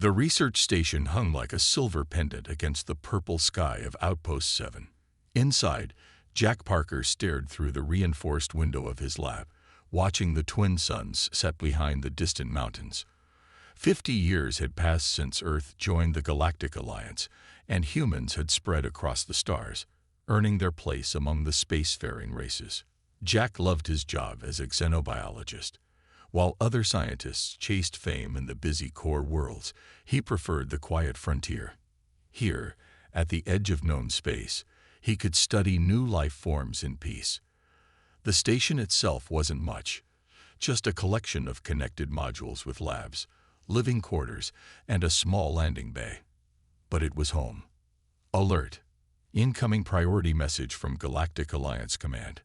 The research station hung like a silver pendant against the purple sky of Outpost 7. Inside, Jack Parker stared through the reinforced window of his lab, watching the twin suns set behind the distant mountains. 50 years had passed since Earth joined the Galactic Alliance, and humans had spread across the stars, earning their place among the spacefaring races. Jack loved his job as a xenobiologist. While other scientists chased fame in the busy core worlds, he preferred the quiet frontier. Here, at the edge of known space, he could study new life forms in peace. The station itself wasn't much, just a collection of connected modules with labs, living quarters, and a small landing bay. But it was home. Alert! Incoming priority message from Galactic Alliance Command.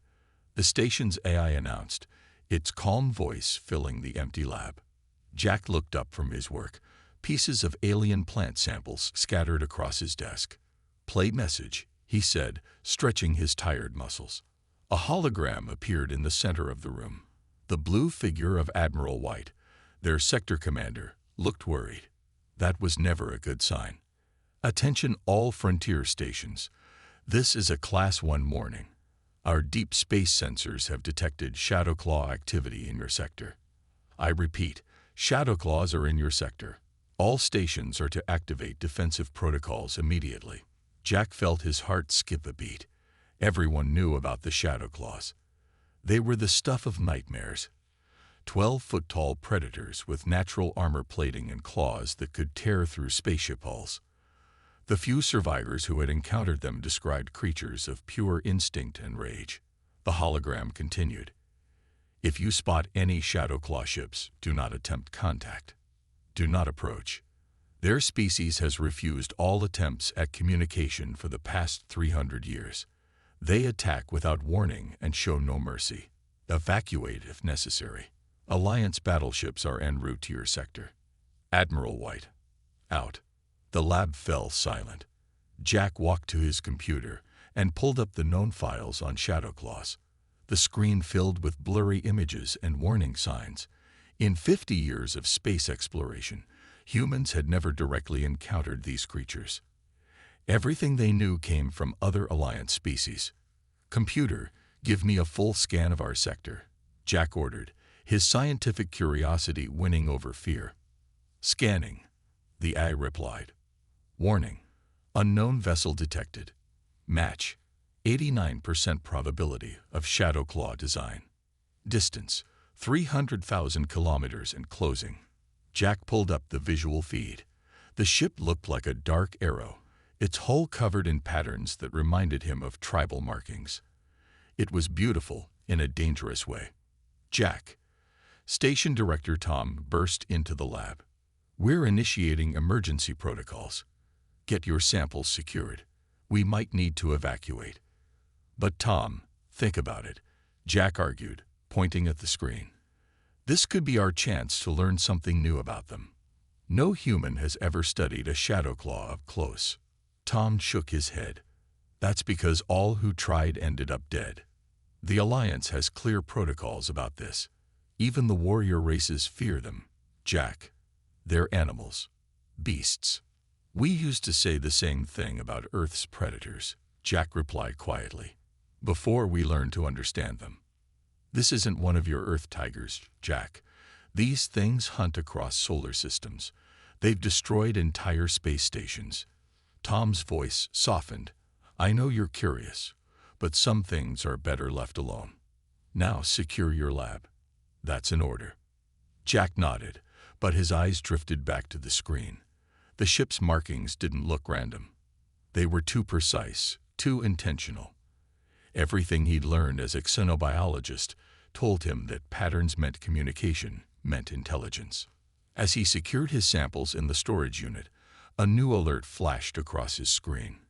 The station's AI announced, its calm voice filling the empty lab. Jack looked up from his work, pieces of alien plant samples scattered across his desk. "Play message," he said, stretching his tired muscles. A hologram appeared in the center of the room. The blue figure of Admiral White, their sector commander, looked worried. That was never a good sign. "Attention all frontier stations. This is a Class 1 warning. Our deep space sensors have detected Shadowclaw activity in your sector. I repeat, Shadowclaws are in your sector. All stations are to activate defensive protocols immediately." Jack felt his heart skip a beat. Everyone knew about the Shadowclaws. They were the stuff of nightmares. 12-foot-tall predators with natural armor plating and claws that could tear through spaceship hulls. The few survivors who had encountered them described creatures of pure instinct and rage. The hologram continued. "If you spot any Shadowclaw ships, do not attempt contact. Do not approach. Their species has refused all attempts at communication for the past 300 years. They attack without warning and show no mercy. Evacuate if necessary. Alliance battleships are en route to your sector. Admiral White." Out. The lab fell silent. Jack walked to his computer and pulled up the known files on Shadowclaws. The screen filled with blurry images and warning signs. In 50 years of space exploration, humans had never directly encountered these creatures. Everything they knew came from other Alliance species. "Computer, give me a full scan of our sector," Jack ordered, his scientific curiosity winning over fear. "Scanning," the AI replied. "Warning. Unknown vessel detected. Match. 89% probability of Shadowclaw design. Distance. 300,000 kilometers and closing." Jack pulled up the visual feed. The ship looked like a dark arrow, its hull covered in patterns that reminded him of tribal markings. It was beautiful in a dangerous way. "Jack." Station Director Tom burst into the lab. "We're initiating emergency protocols. Get your samples secured. We might need to evacuate." "But Tom, think about it," Jack argued, pointing at the screen. "This could be our chance to learn something new about them. No human has ever studied a Shadowclaw up close." Tom shook his head. "That's because all who tried ended up dead. The Alliance has clear protocols about this. Even the warrior races fear them. Jack, they're animals. Beasts. We used to say the same thing about Earth's predators," Jack replied quietly, "before we learned to understand them. This isn't one of your Earth tigers, Jack. These things hunt across solar systems. They've destroyed entire space stations." Tom's voice softened. "I know you're curious, but some things are better left alone. Now secure your lab." "That's an order." Jack nodded, but his eyes drifted back to the screen. The ship's markings didn't look random. They were too precise, too intentional. Everything he'd learned as a xenobiologist told him that patterns meant communication, meant intelligence. As he secured his samples in the storage unit, a new alert flashed across his screen.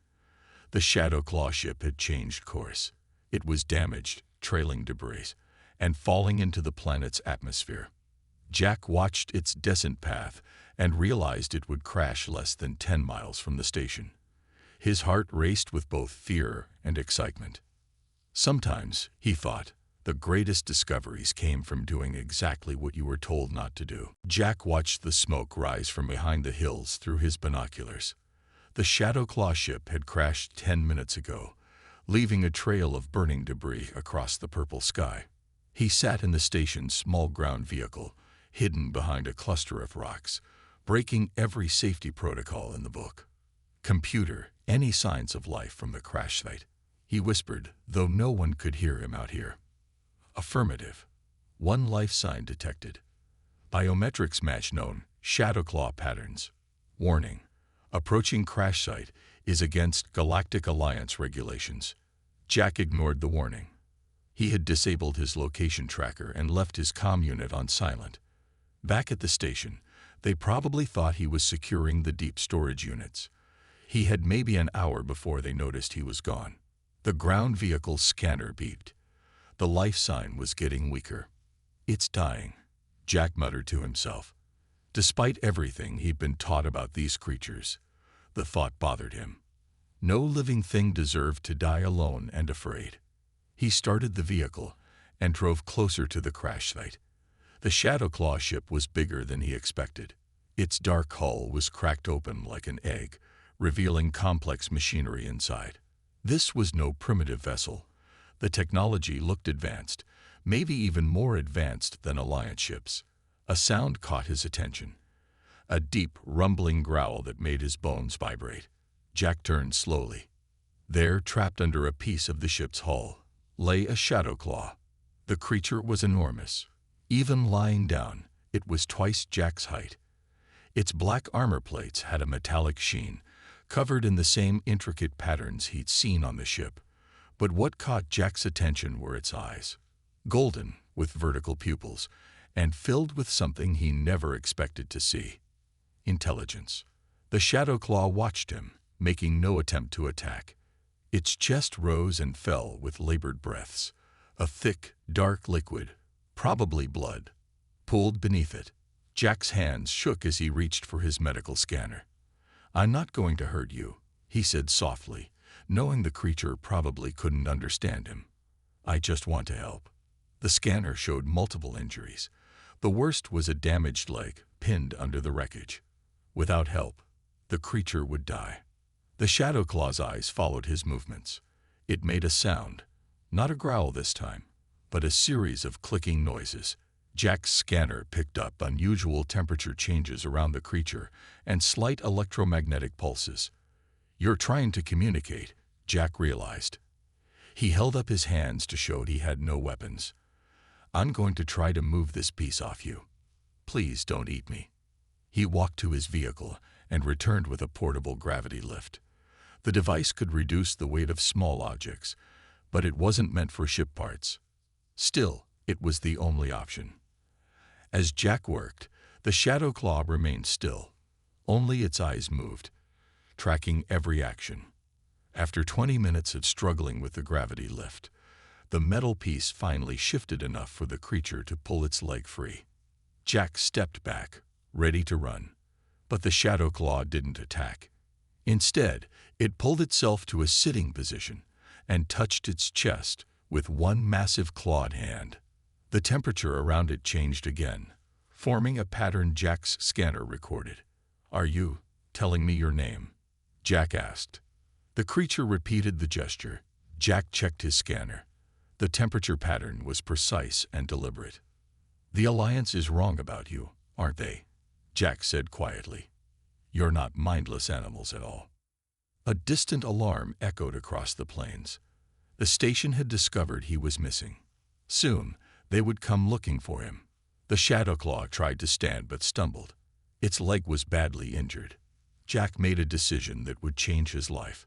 The Shadowclaw ship had changed course. It was damaged, trailing debris, and falling into the planet's atmosphere. Jack watched its descent path and realized it would crash less than 10 miles from the station. His heart raced with both fear and excitement. Sometimes, he thought, The greatest discoveries came from doing exactly what you were told not to do. Jack watched the smoke rise from behind the hills through his binoculars. The Shadowclaw ship had crashed 10 minutes ago, leaving a trail of burning debris across the purple sky. He sat in the station's small ground vehicle, hidden behind a cluster of rocks, breaking every safety protocol in the book. "Computer, any signs of life from the crash site?" he whispered, though no one could hear him out here. "Affirmative. One life sign detected. Biometrics match known Shadowclaw patterns. Warning. Approaching crash site is against Galactic Alliance regulations." Jack ignored the warning. He had disabled his location tracker and left his comm unit on silent. Back at the station, they probably thought he was securing the deep storage units. He had maybe an hour before they noticed he was gone. The ground vehicle's scanner beeped. The life sign was getting weaker. "It's dying," Jack muttered to himself. Despite everything he'd been taught about these creatures, the thought bothered him. No living thing deserved to die alone and afraid. He started the vehicle and drove closer to the crash site. The Shadowclaw ship was bigger than he expected. Its dark hull was cracked open like an egg, revealing complex machinery inside. This was no primitive vessel. The technology looked advanced, maybe even more advanced than Alliance ships. A sound caught his attention. A deep, rumbling growl that made his bones vibrate. Jack turned slowly. There, trapped under a piece of the ship's hull, lay a Shadowclaw. The creature was enormous. Even lying down, it was twice Jack's height. Its black armor plates had a metallic sheen, covered in the same intricate patterns he'd seen on the ship. But what caught Jack's attention were its eyes. Golden, with vertical pupils, and filled with something he never expected to see. Intelligence. The Shadowclaw watched him, making no attempt to attack. Its chest rose and fell with labored breaths. A thick, dark liquid, probably blood, pooled beneath it. Jack's hands shook as he reached for his medical scanner. "I'm not going to hurt you," he said softly, knowing the creature probably couldn't understand him. "I just want to help." The scanner showed multiple injuries. The worst was a damaged leg, pinned under the wreckage. Without help, the creature would die. The Shadowclaw's eyes followed his movements. It made a sound, not a growl this time, but a series of clicking noises. Jack's scanner picked up unusual temperature changes around the creature and slight electromagnetic pulses. "You're trying to communicate," Jack realized. He held up his hands to show he had no weapons. "I'm going to try to move this piece off you. Please don't eat me." He walked to his vehicle and returned with a portable gravity lift. The device could reduce the weight of small objects, but it wasn't meant for ship parts. Still, it was the only option. As Jack worked, the Shadowclaw remained still. Only its eyes moved, tracking every action. After 20 minutes of struggling with the gravity lift, the metal piece finally shifted enough for the creature to pull its leg free. Jack stepped back, ready to run, but the Shadowclaw didn't attack. Instead, it pulled itself to a sitting position and touched its chest with one massive clawed hand. The temperature around it changed again, forming a pattern Jack's scanner recorded. "Are you telling me your name?" Jack asked. The creature repeated the gesture. Jack checked his scanner. The temperature pattern was precise and deliberate. "The Alliance is wrong about you, aren't they?" Jack said quietly. "You're not mindless animals at all." A distant alarm echoed across the plains. The station had discovered he was missing. Soon, they would come looking for him. The Shadowclaw tried to stand but stumbled. Its leg was badly injured. Jack made a decision that would change his life,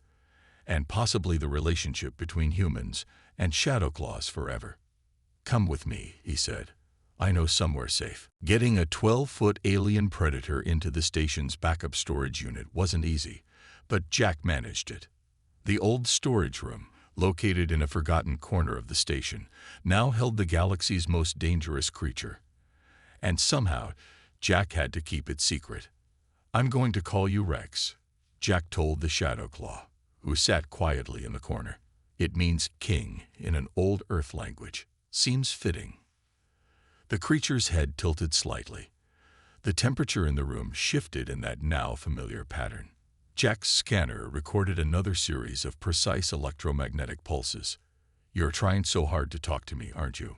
and possibly the relationship between humans and Shadowclaws forever. "Come with me," he said. "I know somewhere safe." Getting a 12-foot alien predator into the station's backup storage unit wasn't easy, but Jack managed it. The old storage room, located in a forgotten corner of the station, now held the galaxy's most dangerous creature. And somehow, Jack had to keep it secret. "I'm going to call you Rex," Jack told the Shadowclaw, who sat quietly in the corner. "It means king in an old Earth language." Seems fitting. The creature's head tilted slightly. The temperature in the room shifted in that now familiar pattern. Jack's scanner recorded another series of precise electromagnetic pulses. "You're trying so hard to talk to me, aren't you?"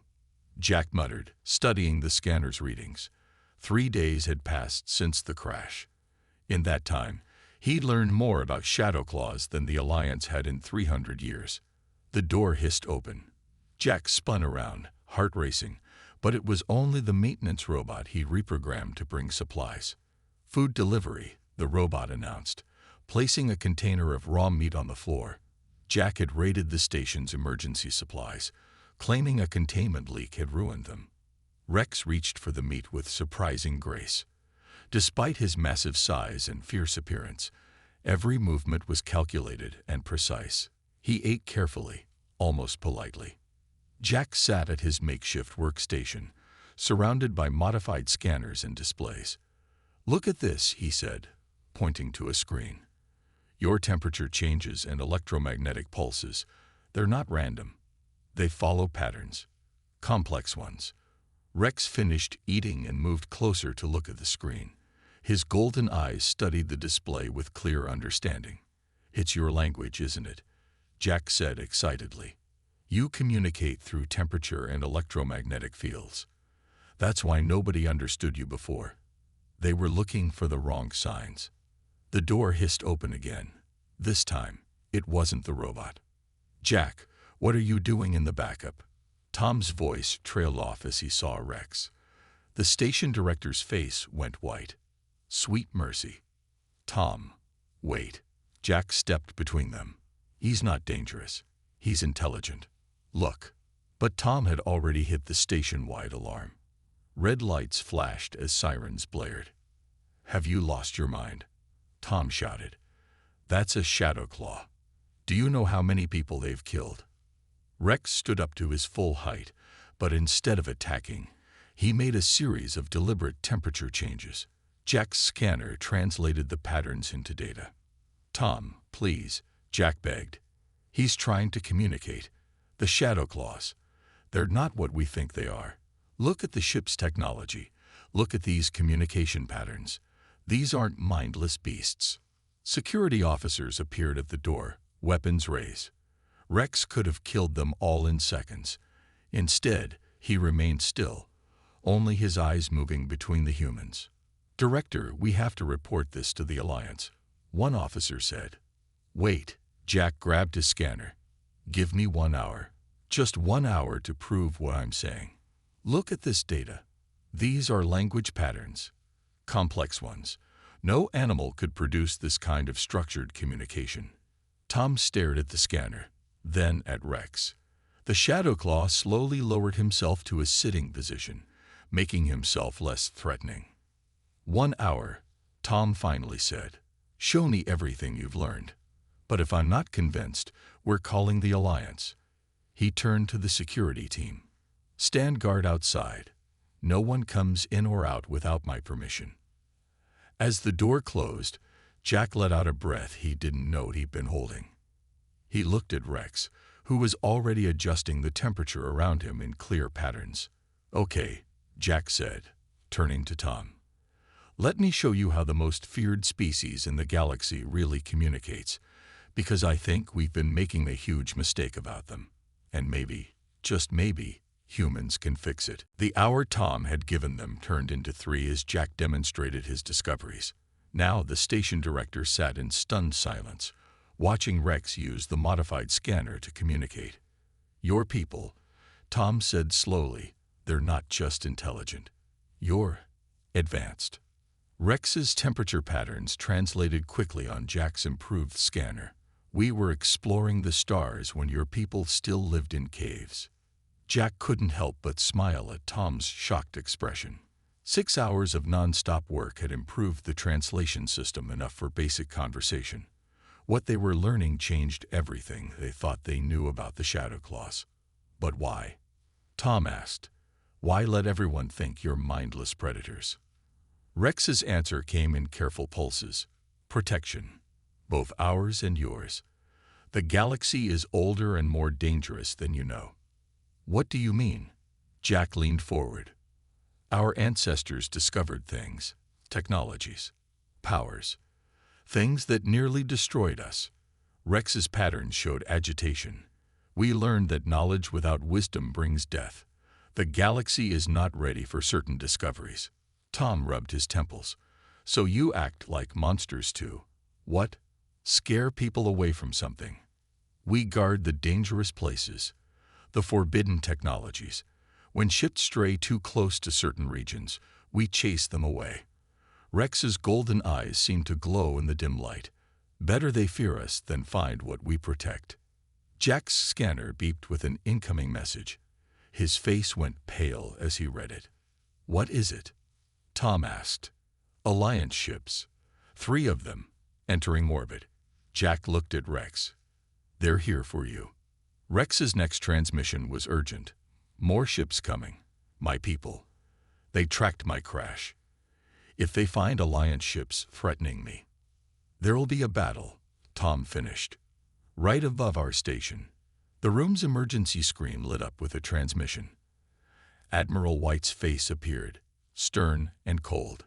Jack muttered, studying the scanner's readings. 3 days had passed since the crash. In that time, he'd learned more about shadow claws than the Alliance had in 300 years. The door hissed open. Jack spun around, heart racing, but it was only the maintenance robot he'd reprogrammed to bring supplies. "Food delivery," the robot announced, placing a container of raw meat on the floor. Jack had raided the station's emergency supplies, claiming a containment leak had ruined them. Rex reached for the meat with surprising grace. Despite his massive size and fierce appearance, every movement was calculated and precise. He ate carefully, almost politely. Jack sat at his makeshift workstation, surrounded by modified scanners and displays. "Look at this," he said, pointing to a screen. "Your temperature changes and electromagnetic pulses. They're not random. They follow patterns, complex ones." Rex finished eating and moved closer to look at the screen. His golden eyes studied the display with clear understanding. "It's your language, isn't it?" Jack said excitedly. "You communicate through temperature and electromagnetic fields. That's why nobody understood you before. They were looking for the wrong signs." The door hissed open again. This time, it wasn't the robot. "Jack, what are you doing in the backup?" Tom's voice trailed off as he saw Rex. The station director's face went white. "Sweet mercy." "Tom, wait." Jack stepped between them. "He's not dangerous. He's intelligent. Look." But Tom had already hit the station-wide alarm. Red lights flashed as sirens blared. "Have you lost your mind?" Tom shouted. "That's a shadow claw. Do you know how many people they've killed?" Rex stood up to his full height, but instead of attacking, he made a series of deliberate temperature changes. Jack's scanner translated the patterns into data. "Tom, please," Jack begged. "He's trying to communicate. The shadow claws. They're not what we think they are. Look at the ship's technology. Look at these communication patterns. These aren't mindless beasts." Security officers appeared at the door, weapons raised. Rex could have killed them all in seconds. Instead, he remained still, only his eyes moving between the humans. "Director, we have to report this to the Alliance," one officer said. "Wait." Jack grabbed his scanner. "Give me 1 hour. Just 1 hour to prove what I'm saying. Look at this data. These are language patterns. Complex ones. No animal could produce this kind of structured communication." Tom stared at the scanner, then at Rex. The shadow claw slowly lowered himself to a sitting position, making himself less threatening. "1 hour," Tom finally said. "Show me everything you've learned. But if I'm not convinced, we're calling the Alliance." He turned to the security team. "Stand guard outside. No one comes in or out without my permission." As the door closed, Jack let out a breath he didn't know he'd been holding. He looked at Rex, who was already adjusting the temperature around him in clear patterns. "Okay," Jack said, turning to Tom. "Let me show you how the most feared species in the galaxy really communicates, because I think we've been making a huge mistake about them. And maybe, just maybe, humans can fix it." The hour Tom had given them turned into 3 as Jack demonstrated his discoveries. Now the station director sat in stunned silence, watching Rex use the modified scanner to communicate. "Your people," Tom said slowly, "they're not just intelligent. You're advanced." Rex's temperature patterns translated quickly on Jack's improved scanner. "We were exploring the stars when your people still lived in caves." Jack couldn't help but smile at Tom's shocked expression. 6 hours of non-stop work had improved the translation system enough for basic conversation. What they were learning changed everything they thought they knew about the shadow claws. "But why?" Tom asked. "Why let everyone think you're mindless predators?" Rex's answer came in careful pulses. "Protection. Both ours and yours. The galaxy is older and more dangerous than you know. What do you mean? Jack leaned forward. Our ancestors discovered things, technologies, powers, things that nearly destroyed us. Rex's patterns showed agitation. We learned that knowledge without wisdom brings death. The galaxy is not ready for certain discoveries. Tom rubbed his temples. So you act like monsters too. What? Scare people away from something. We guard the dangerous places, the forbidden technologies. When ships stray too close to certain regions, we chase them away. Rex's golden eyes seemed to glow in the dim light. Better they fear us than find what we protect. Jack's scanner beeped with an incoming message. His face went pale as he read it. What is it? Tom asked. Alliance ships. 3 of them, entering orbit. Jack looked at Rex. They're here for you. Rex's next transmission was urgent. More ships coming. My people. They tracked my crash. If they find Alliance ships threatening me, there'll be a battle, Tom finished. Right above our station. The room's emergency screen lit up with a transmission. Admiral White's face appeared, stern and cold.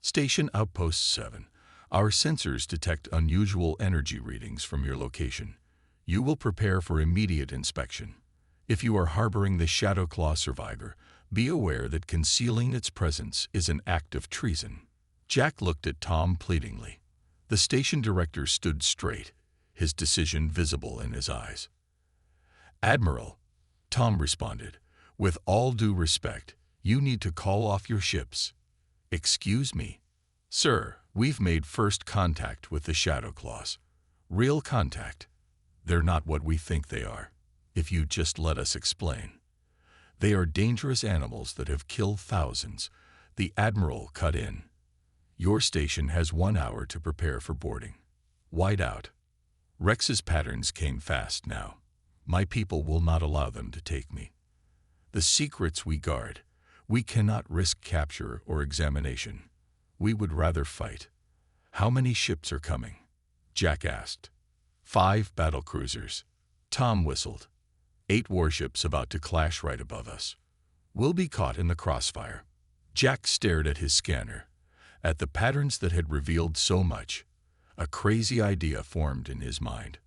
Station Outpost 7. Our sensors detect unusual energy readings from your location. You will prepare for immediate inspection. If you are harboring the Shadowclaw survivor, be aware that concealing its presence is an act of treason. Jack looked at Tom pleadingly. The station director stood straight, his decision visible in his eyes. Admiral, Tom responded, with all due respect, you need to call off your ships. Excuse me? Sir, we've made first contact with the Shadowclaws. Real contact. They're not what we think they are. If you just let us explain. They are dangerous animals that have killed thousands. The Admiral cut in. Your station has 1 hour to prepare for boarding. Wide out. Rex's patterns came fast now. My people will not allow them to take me. The secrets we guard. We cannot risk capture or examination. We would rather fight. How many ships are coming? Jack asked. 5 battlecruisers. Tom whistled. 8 warships about to clash right above us. We'll be caught in the crossfire. Jack stared at his scanner, at the patterns that had revealed so much. A crazy idea formed in his mind.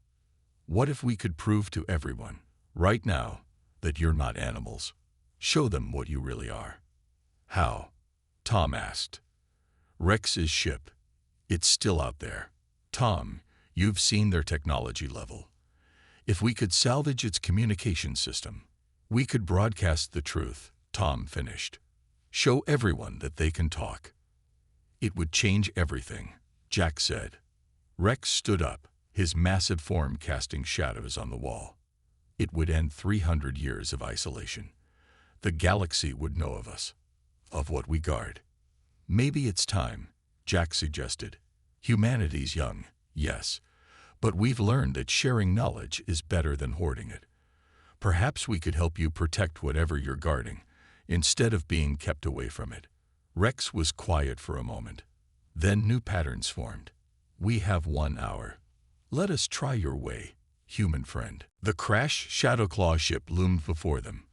What if we could prove to everyone, right now, that you're not animals? Show them what you really are. How? Tom asked. Rex's ship. It's still out there. Tom, you've seen their technology level. If we could salvage its communication system, we could broadcast the truth, Tom finished. Show everyone that they can talk. It would change everything, Jack said. Rex stood up, his massive form casting shadows on the wall. It would end 300 years of isolation. The galaxy would know of us, of what we guard. Maybe it's time, Jack suggested. Humanity's young, yes, but we've learned that sharing knowledge is better than hoarding it. Perhaps we could help you protect whatever you're guarding, instead of being kept away from it. Rex was quiet for a moment. Then new patterns formed. We have 1 hour. Let us try your way, human friend. The crash Shadowclaw ship loomed before them,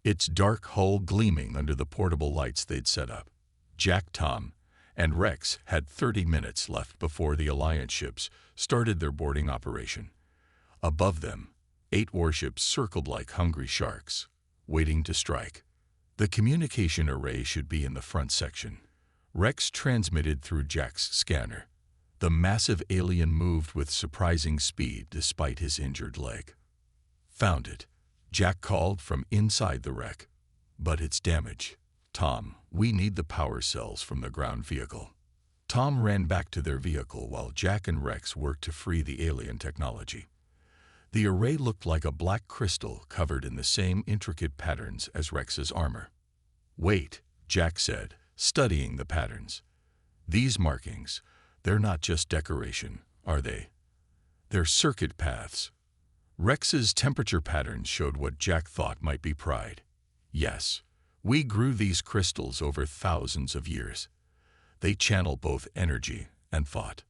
its dark hull gleaming under the portable lights they'd set up. Jack, Tom, and Rex had 30 minutes left before the Alliance ships started their boarding operation. Above them, 8 warships circled like hungry sharks, waiting to strike. The communication array should be in the front section. Rex transmitted through Jack's scanner. The massive alien moved with surprising speed despite his injured leg. Found it, Jack called from inside the wreck. But it's damaged. Tom, we need the power cells from the ground vehicle. Tom ran back to their vehicle while Jack and Rex worked to free the alien technology. The array looked like a black crystal covered in the same intricate patterns as Rex's armor. Wait, Jack said, studying the patterns. These markings, they're not just decoration, are they? They're circuit paths. Rex's temperature patterns showed what Jack thought might be pride. Yes, we grew these crystals over thousands of years. They channel both energy and thought.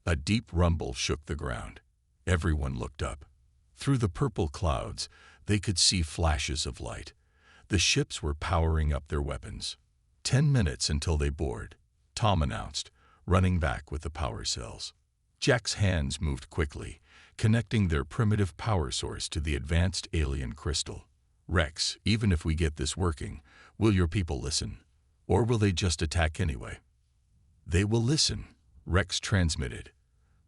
A deep rumble shook the ground. Everyone looked up. Through the purple clouds, They could see flashes of light. The ships were powering up their weapons. 10 minutes until they board, Tom announced, running back with the power cells. Jack's hands moved quickly, connecting their primitive power source to the advanced alien crystal. Rex, even if we get this working, will your people listen? Or will they just attack anyway? They will listen, Rex transmitted.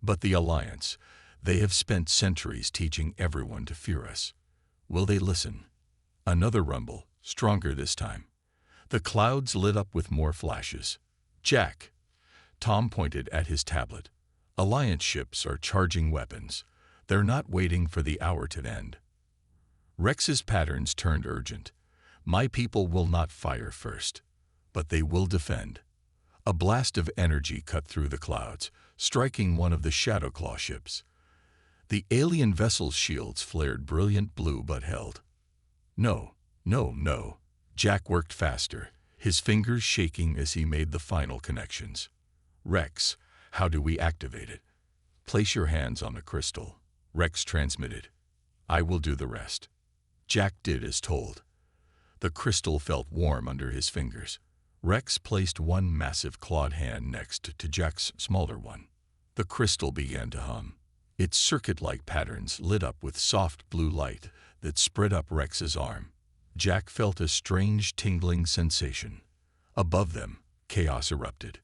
But the Alliance, they have spent centuries teaching everyone to fear us. Will they listen? Another rumble, stronger this time. The clouds lit up with more flashes. Jack. Tom pointed at his tablet. Alliance ships are charging weapons. They're not waiting for the hour to end. Rex's patterns turned urgent. My people will not fire first, but they will defend. A blast of energy cut through the clouds, striking one of the Shadowclaw ships. The alien vessel's shields flared brilliant blue but held. No, no, no. Jack worked faster, his fingers shaking as he made the final connections. Rex, how do we activate it? Place your hands on the crystal, Rex transmitted. I will do the rest. Jack did as told. The crystal felt warm under his fingers. Rex placed one massive clawed hand next to Jack's smaller one. The crystal began to hum. Its circuit-like patterns lit up with soft blue light that spread up Rex's arm. Jack felt a strange tingling sensation. Above them, chaos erupted.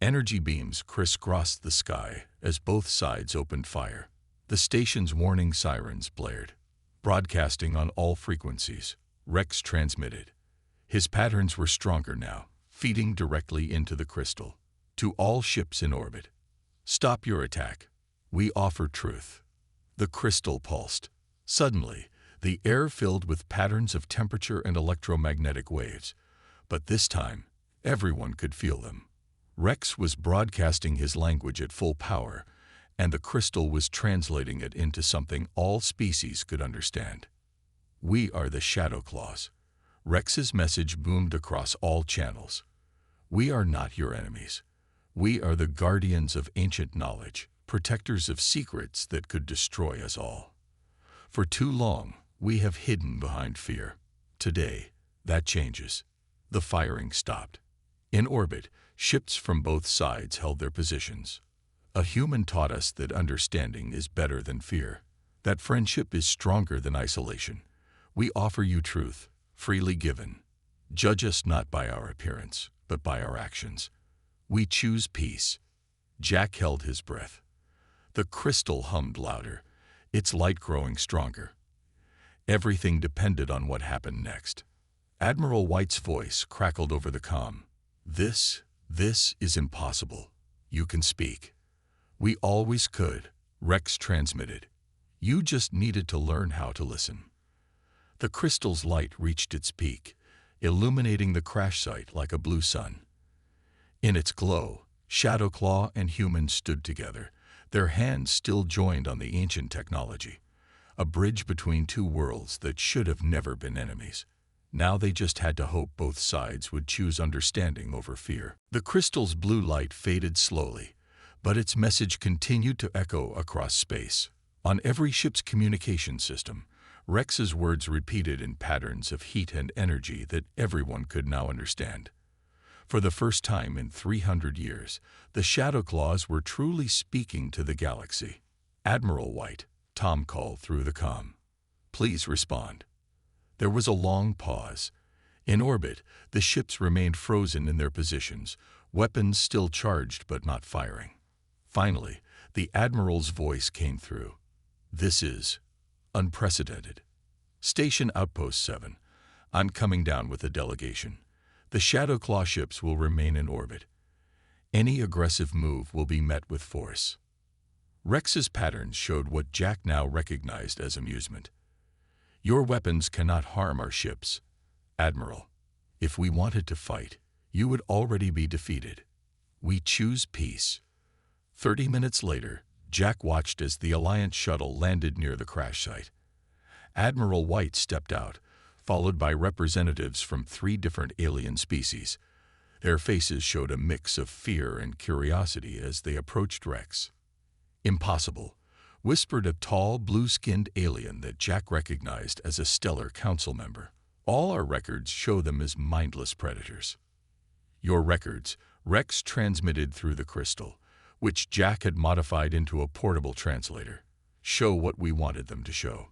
Energy beams crisscrossed the sky as both sides opened fire. The station's warning sirens blared. Broadcasting on all frequencies, Rex transmitted. His patterns were stronger now, feeding directly into the crystal. To all ships in orbit, stop your attack. We offer truth. The crystal pulsed. Suddenly, the air filled with patterns of temperature and electromagnetic waves. But this time, everyone could feel them. Rex was broadcasting his language at full power, and the crystal was translating it into something all species could understand. We are the Shadowclaws. Rex's message boomed across all channels. We are not your enemies. We are the guardians of ancient knowledge, protectors of secrets that could destroy us all. For too long, we have hidden behind fear. Today, that changes. The firing stopped. In orbit, ships from both sides held their positions. A human taught us that understanding is better than fear, that friendship is stronger than isolation. We offer you truth, freely given. Judge us not by our appearance, but by our actions. We choose peace. Jack held his breath. The crystal hummed louder, its light growing stronger. Everything depended on what happened next. Admiral White's voice crackled over the comm. This is impossible. You can speak. We always could, Rex transmitted. You just needed to learn how to listen. The crystal's light reached its peak, illuminating the crash site like a blue sun. In its glow, Shadowclaw and humans stood together, their hands still joined on the ancient technology. A bridge between two worlds that should have never been enemies. Now they just had to hope both sides would choose understanding over fear. The crystal's blue light faded slowly, but its message continued to echo across space. On every ship's communication system, Rex's words repeated in patterns of heat and energy that everyone could now understand. For the first time in 300 years, the Shadowclaws were truly speaking to the galaxy. Admiral White, Tom called through the comm. Please respond. There was a long pause. In orbit, the ships remained frozen in their positions, weapons still charged but not firing. Finally, the Admiral's voice came through. This is unprecedented. Station Outpost 7. I'm coming down with a delegation. The Shadowclaw ships will remain in orbit. Any aggressive move will be met with force. Rex's patterns showed what Jack now recognized as amusement. Your weapons cannot harm our ships. Admiral, if we wanted to fight, you would already be defeated. We choose peace. 30 minutes later, Jack watched as the Alliance shuttle landed near the crash site. Admiral White stepped out, followed by representatives from 3 different alien species. Their faces showed a mix of fear and curiosity as they approached Rex. Impossible. whispered a tall, blue-skinned alien that Jack recognized as a stellar council member. All our records show them as mindless predators. Your records, Rex transmitted through the crystal, which Jack had modified into a portable translator, show what we wanted them to show.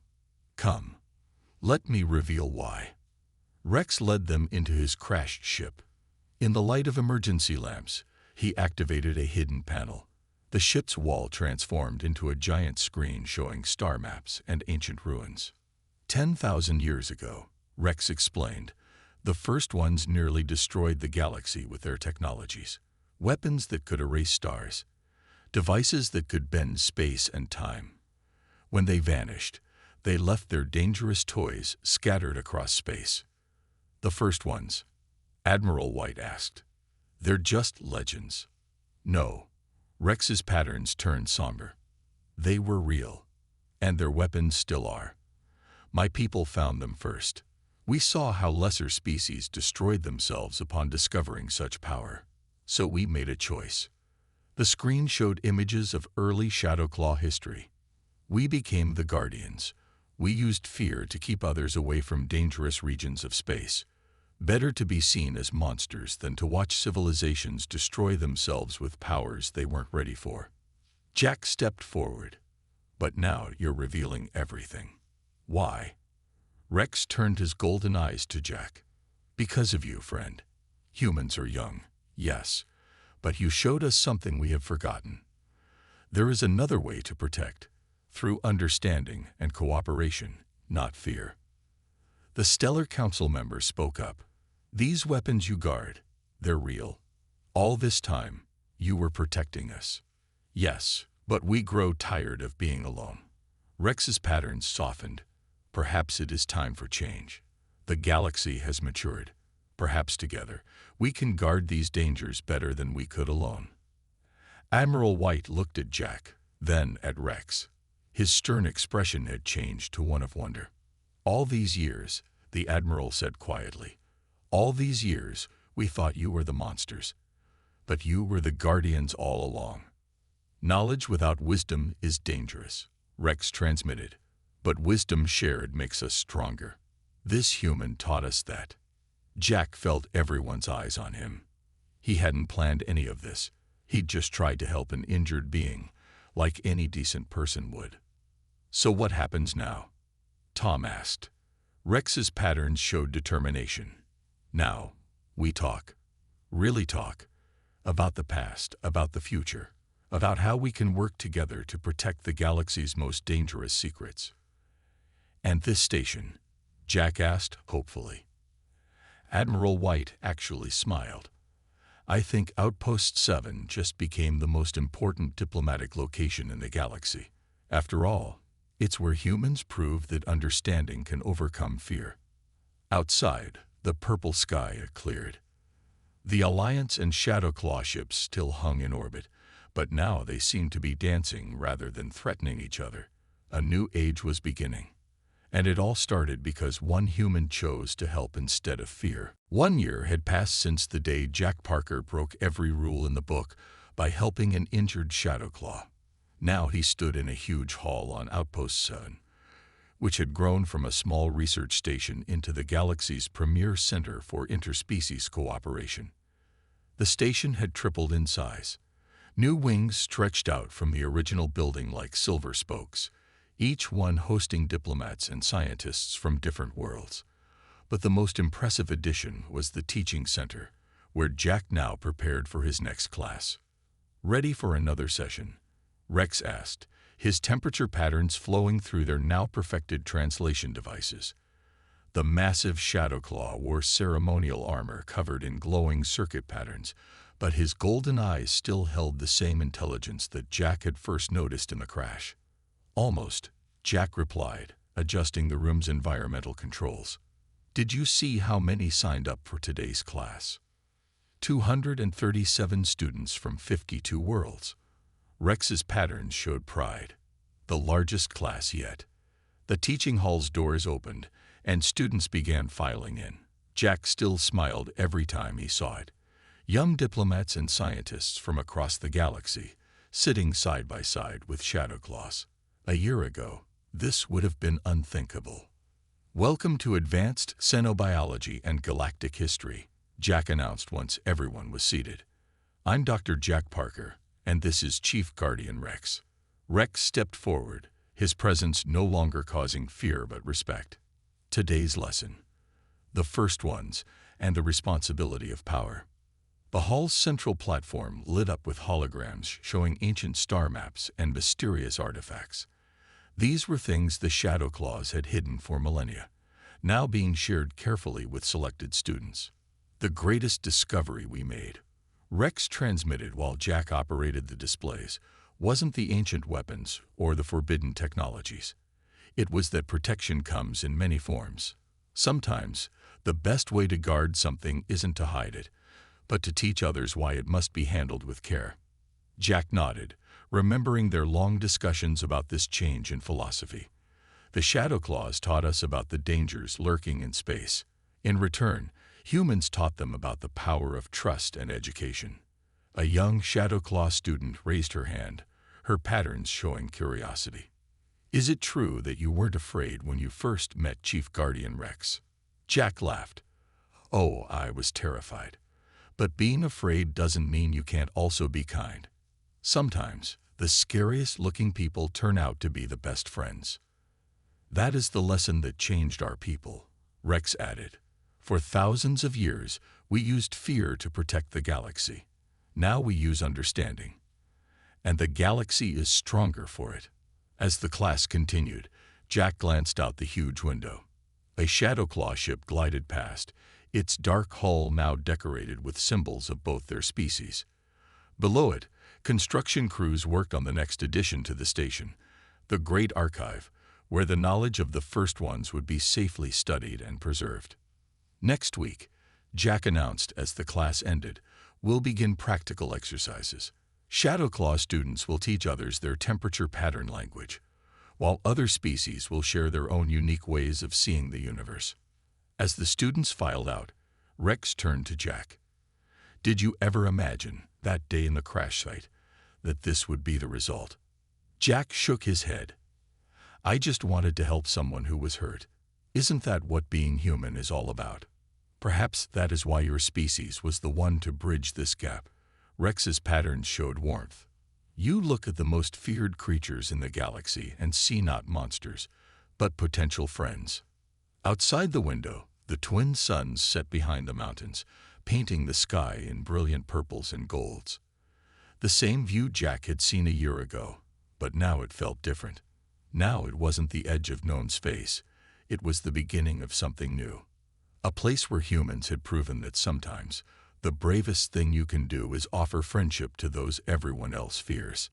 Come, let me reveal why. Rex led them into his crashed ship. In the light of emergency lamps, he activated a hidden panel. The ship's wall transformed into a giant screen showing star maps and ancient ruins. 10,000 years ago, Rex explained, the first ones nearly destroyed the galaxy with their technologies. Weapons that could erase stars. Devices that could bend space and time. When they vanished, they left their dangerous toys scattered across space. The first ones, Admiral White asked. They're just legends. No. Rex's patterns turned somber. They were real, and their weapons still are. My people found them first. We saw how lesser species destroyed themselves upon discovering such power. So we made a choice. The screen showed images of early Shadowclaw history. We became the Guardians. We used fear to keep others away from dangerous regions of space. Better to be seen as monsters than to watch civilizations destroy themselves with powers they weren't ready for. Jack stepped forward. But now you're revealing everything. Why? Rex turned his golden eyes to Jack. Because of you, friend. Humans are young, yes, but you showed us something we have forgotten. There is another way to protect, through understanding and cooperation, not fear. The Stellar Council member spoke up. These weapons you guard, they're real. All this time, you were protecting us. Yes, but we grow tired of being alone. Rex's patterns softened. Perhaps it is time for change. The galaxy has matured. Perhaps together, we can guard these dangers better than we could alone. Admiral White looked at Jack, then at Rex. His stern expression had changed to one of wonder. All these years, the Admiral said quietly, all these years, we thought you were the monsters. But you were the Guardians all along. Knowledge without wisdom is dangerous, Rex transmitted. But wisdom shared makes us stronger. This human taught us that. Jack felt everyone's eyes on him. He hadn't planned any of this. He'd just tried to help an injured being, like any decent person would. So what happens now? Tom asked. Rex's patterns showed determination. Now, we talk. Really talk. About the past, about the future, about how we can work together to protect the galaxy's most dangerous secrets. And this station? Jack asked, hopefully. Admiral White actually smiled. I think Outpost 7 just became the most important diplomatic location in the galaxy. After all, it's where humans prove that understanding can overcome fear. Outside, the purple sky had cleared. The Alliance and Shadowclaw ships still hung in orbit, but now they seemed to be dancing rather than threatening each other. A new age was beginning. And it all started because one human chose to help instead of fear. 1 year had passed since the day Jack Parker broke every rule in the book by helping an injured Shadowclaw. Now he stood in a huge hall on Outpost 7, which had grown from a small research station into the galaxy's premier center for interspecies cooperation. The station had tripled in size. New wings stretched out from the original building like silver spokes, each one hosting diplomats and scientists from different worlds. But the most impressive addition was the teaching center, where Jack now prepared for his next class. Ready for another session? Rex asked, his temperature patterns flowing through their now perfected translation devices. The massive Shadowclaw wore ceremonial armor covered in glowing circuit patterns, but his golden eyes still held the same intelligence that Jack had first noticed in the crash. Almost, Jack replied, adjusting the room's environmental controls. Did you see how many signed up for today's class? 237 students from 52 worlds. Rex's patterns showed pride. The largest class yet. The teaching hall's doors opened, and students began filing in. Jack still smiled every time he saw it. Young diplomats and scientists from across the galaxy, sitting side by side with Shadowclaws. A year ago, this would have been unthinkable. "Welcome to Advanced Xenobiology and Galactic History," Jack announced once everyone was seated. "I'm Dr. Jack Parker, and this is Chief Guardian Rex." Rex stepped forward, his presence no longer causing fear but respect. Today's lesson: the first ones and the responsibility of power. The hall's central platform lit up with holograms showing ancient star maps and mysterious artifacts. These were things the Shadow Claws had hidden for millennia, now being shared carefully with selected students. "The greatest discovery we made," Rex transmitted while Jack operated the displays, "wasn't the ancient weapons or the forbidden technologies. It was that protection comes in many forms. Sometimes, the best way to guard something isn't to hide it, but to teach others why it must be handled with care." Jack nodded, remembering their long discussions about this change in philosophy. The Shadow Claws taught us about the dangers lurking in space. In return, humans taught them about the power of trust and education. A young Shadow Claw student raised her hand, her patterns showing curiosity. "Is it true that you weren't afraid when you first met Chief Guardian Rex?" Jack laughed. "Oh, I was terrified. But being afraid doesn't mean you can't also be kind. Sometimes, the scariest-looking people turn out to be the best friends." "That is the lesson that changed our people," Rex added. "For thousands of years, we used fear to protect the galaxy. Now we use understanding. And the galaxy is stronger for it." As the class continued, Jack glanced out the huge window. A Shadow Claw ship glided past, its dark hull now decorated with symbols of both their species. Below it, construction crews worked on the next addition to the station, the Great Archive, where the knowledge of the first ones would be safely studied and preserved. "Next week," Jack announced as the class ended, "we'll begin practical exercises. Shadow Claw students will teach others their temperature pattern language, while other species will share their own unique ways of seeing the universe." As the students filed out, Rex turned to Jack. "Did you ever imagine, that day in the crash site, that this would be the result?" Jack shook his head. "I just wanted to help someone who was hurt. Isn't that what being human is all about? Perhaps that is why your species was the one to bridge this gap." Rex's patterns showed warmth. "You look at the most feared creatures in the galaxy and see not monsters, but potential friends." Outside the window, the twin suns set behind the mountains, painting the sky in brilliant purples and golds. The same view Jack had seen a year ago, but now it felt different. Now it wasn't the edge of known space, it was the beginning of something new. A place where humans had proven that sometimes the bravest thing you can do is offer friendship to those everyone else fears.